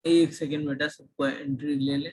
एक सेकेंड बेटा, सबको एंट्री ले ले।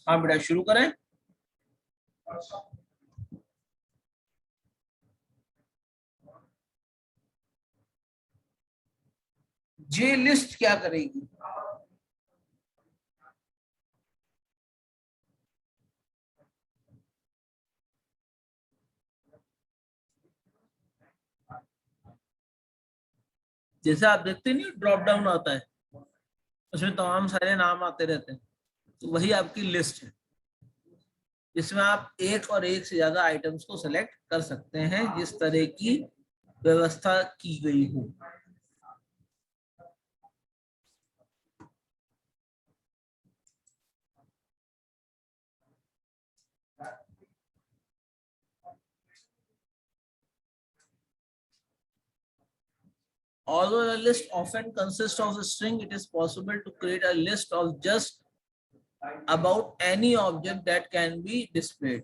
हाँ बेटा, शुरू करें। जे लिस्ट क्या करेगी? जैसे आप देखते नहीं, ड्रॉप डाउन आता है, उसमें तमाम सारे नाम आते रहते हैं, तो वही आपकी लिस्ट है, जिसमें आप एक और एक से ज्यादा आइटम्स को सिलेक्ट कर सकते हैं, जिस तरह की व्यवस्था की गई हो। Although a list often consists of a string, it is possible to create a list of just about any object that can be displayed.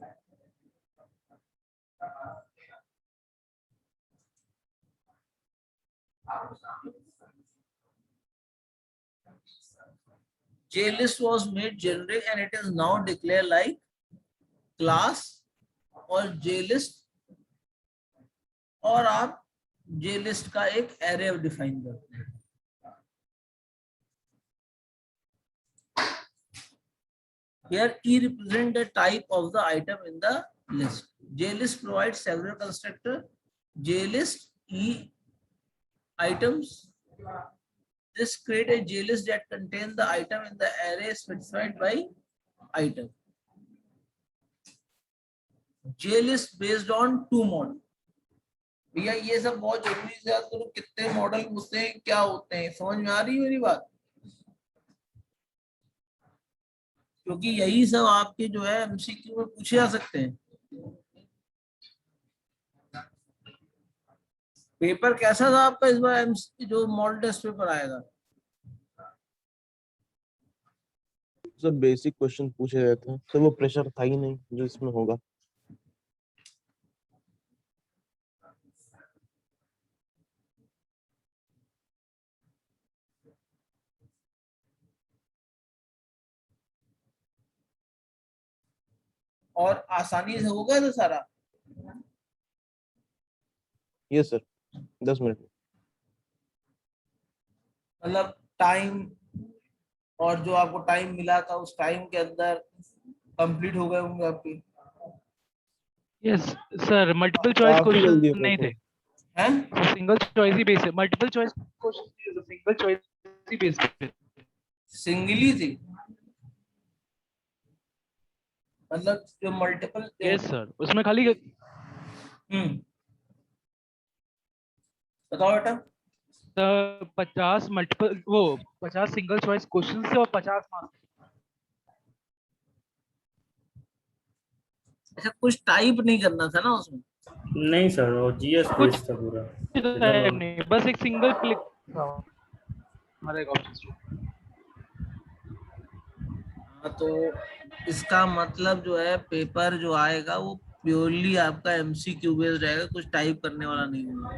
JList was made generic and it is now declared like class or JList, और आप JList का एक array define करते हैं। Here E represent the type of the item in the list. JList provides several constructors. JList E items. This create a JList that contains the item in the array specified by item. JList based on two model. भैया ये सब बहुत जरूरी से याद करो, कितने model होते हैं, क्या होते हैं, समझ में आ रही है मेरी बात? क्योंकि यही सब आपके जो है एमसीक्यू में पूछे जा सकते हैं। पेपर कैसा था आपका इस बार, जो मॉडल टेस्ट पेपर आएगा? सर बेसिक क्वेश्चन पूछे गए थे सर, वो प्रेशर था ही नहीं जो इसमें होगा। और आसानी से होगा तो सारा? यस सर, 10 मिनट में। मतलब टाइम, और जो आपको टाइम मिला था उस टाइम के अंदर कंप्लीट हो गए होंगे आपके? Yes sir, multiple choice question नहीं थे, हैं? सिंगल चॉइस ही बेस है। Multiple choice question single choice ही बेस पे सिंगली थी, मतलब जो मल्टीपल। यस सर, उसमें खाली बताओ बेटा। 50 मल्टीपल, वो 50 सिंगल चॉइस क्वेश्चन थे और 50 मार्क्स। अच्छा, कुछ टाइप नहीं करना था ना उसमें? नहीं सर, वो जीएस कुछ पेज था पूरा। नहीं, बस एक सिंगल क्लिक हमारा एक ऑप्शन। हाँ, तो इसका मतलब जो है पेपर जो आएगा वो प्योरली आपका एमसीक्यू बेस्ड रहेगा, कुछ टाइप करने वाला नहीं होगा,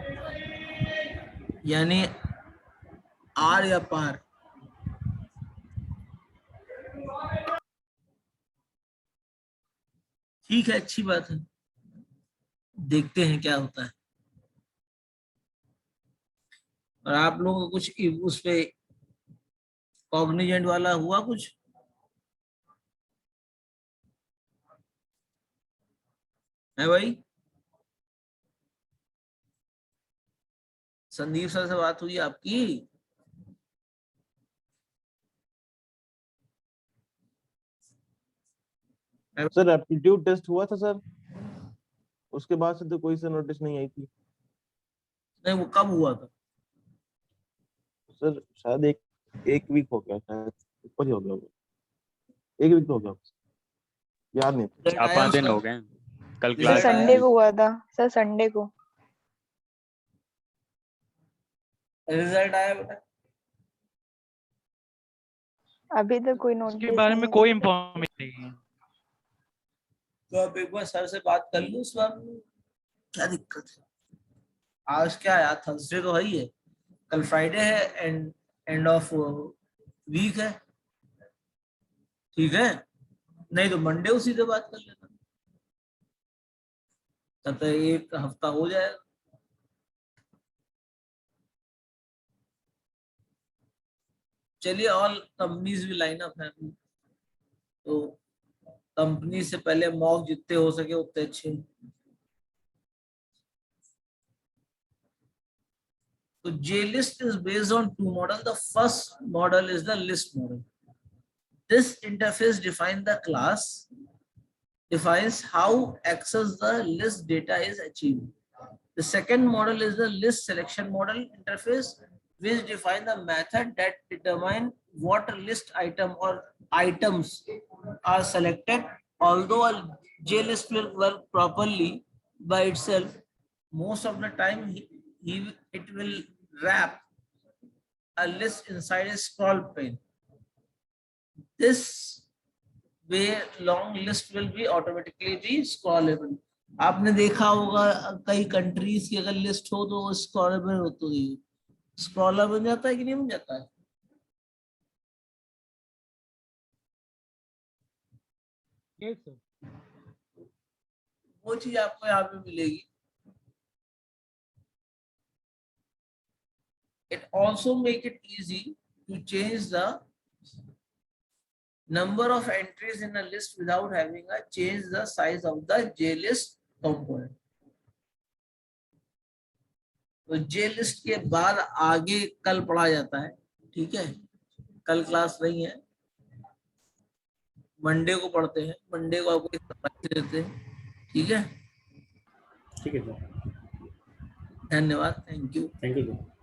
यानी आर या पार। ठीक है, अच्छी बात है, देखते हैं क्या होता है। और आप लोगों को कुछ उस पे कॉग्निजेंट वाला हुआ कुछ? है भाई? संदीप सर से बात हुई आपकी? सर एप्टीट्यूड टेस्ट हुआ था सर, उसके बाद से तो कोई से नोटिस नहीं आई थी नहीं, वो कब हुआ था? सर। शायद एक वीक हो गया, शायद ऊपर ही हो गया होगा। एक वीक तो हो गया, याद नहीं। रिजल्ट आया 4-5 दिन उसका? हो गए, कल रिजल्ट क्लास आया? संडे को हुआ था सर, संडे को। रिजल्ट आया बेटा? अभी तक कोई उसके नोटिस बारे में नहीं कोई है। इंफॉर्मेशन नहीं है। तो आप एक बार सर से बात कर लो, इस बार क्या दिक्कत है? आज क्या है, आज थर्सडे तो है ही है, कल फ्राइडे है, एंड ऑफ वीक है, ठीक है? नहीं तो मंडे उसी से बात कर लेता, तब तक एक हफ्ता हो जाएगा। चलिए, ऑल कंपनीज भी लाइन अप है, तो कंपनी से पहले मॉक जितने हो सके उतने अच्छे। तो JList is based on two models. The first model is the list model. This interface defines the class, defines how access the list data is achieved. The second model is the list selection model interface, which defines the method that determine what list item or items are selected. Although a JList will work properly by itself, most of the time it will wrap a list inside a scroll pane. This way long list will be automatically be scrollable. आपने देखा होगा कई countries की अगर list हो तो वो scrollable होती है, स्क्रॉलर बन जाता है कि नहीं बन जाता है? Yes sir. वो चीज आपको यहाँ पे मिलेगी। It also make it easy to change the number of entries in a list without having a change the size of the JList component. तो JList के बाद आगे कल पढ़ा जाता है, ठीक है? कल क्लास नहीं है, मंडे को पढ़ते हैं, मंडे को आपको समझ देते हैं, ठीक है? ठीक है सर, धन्यवाद, thank you. Thank you sir.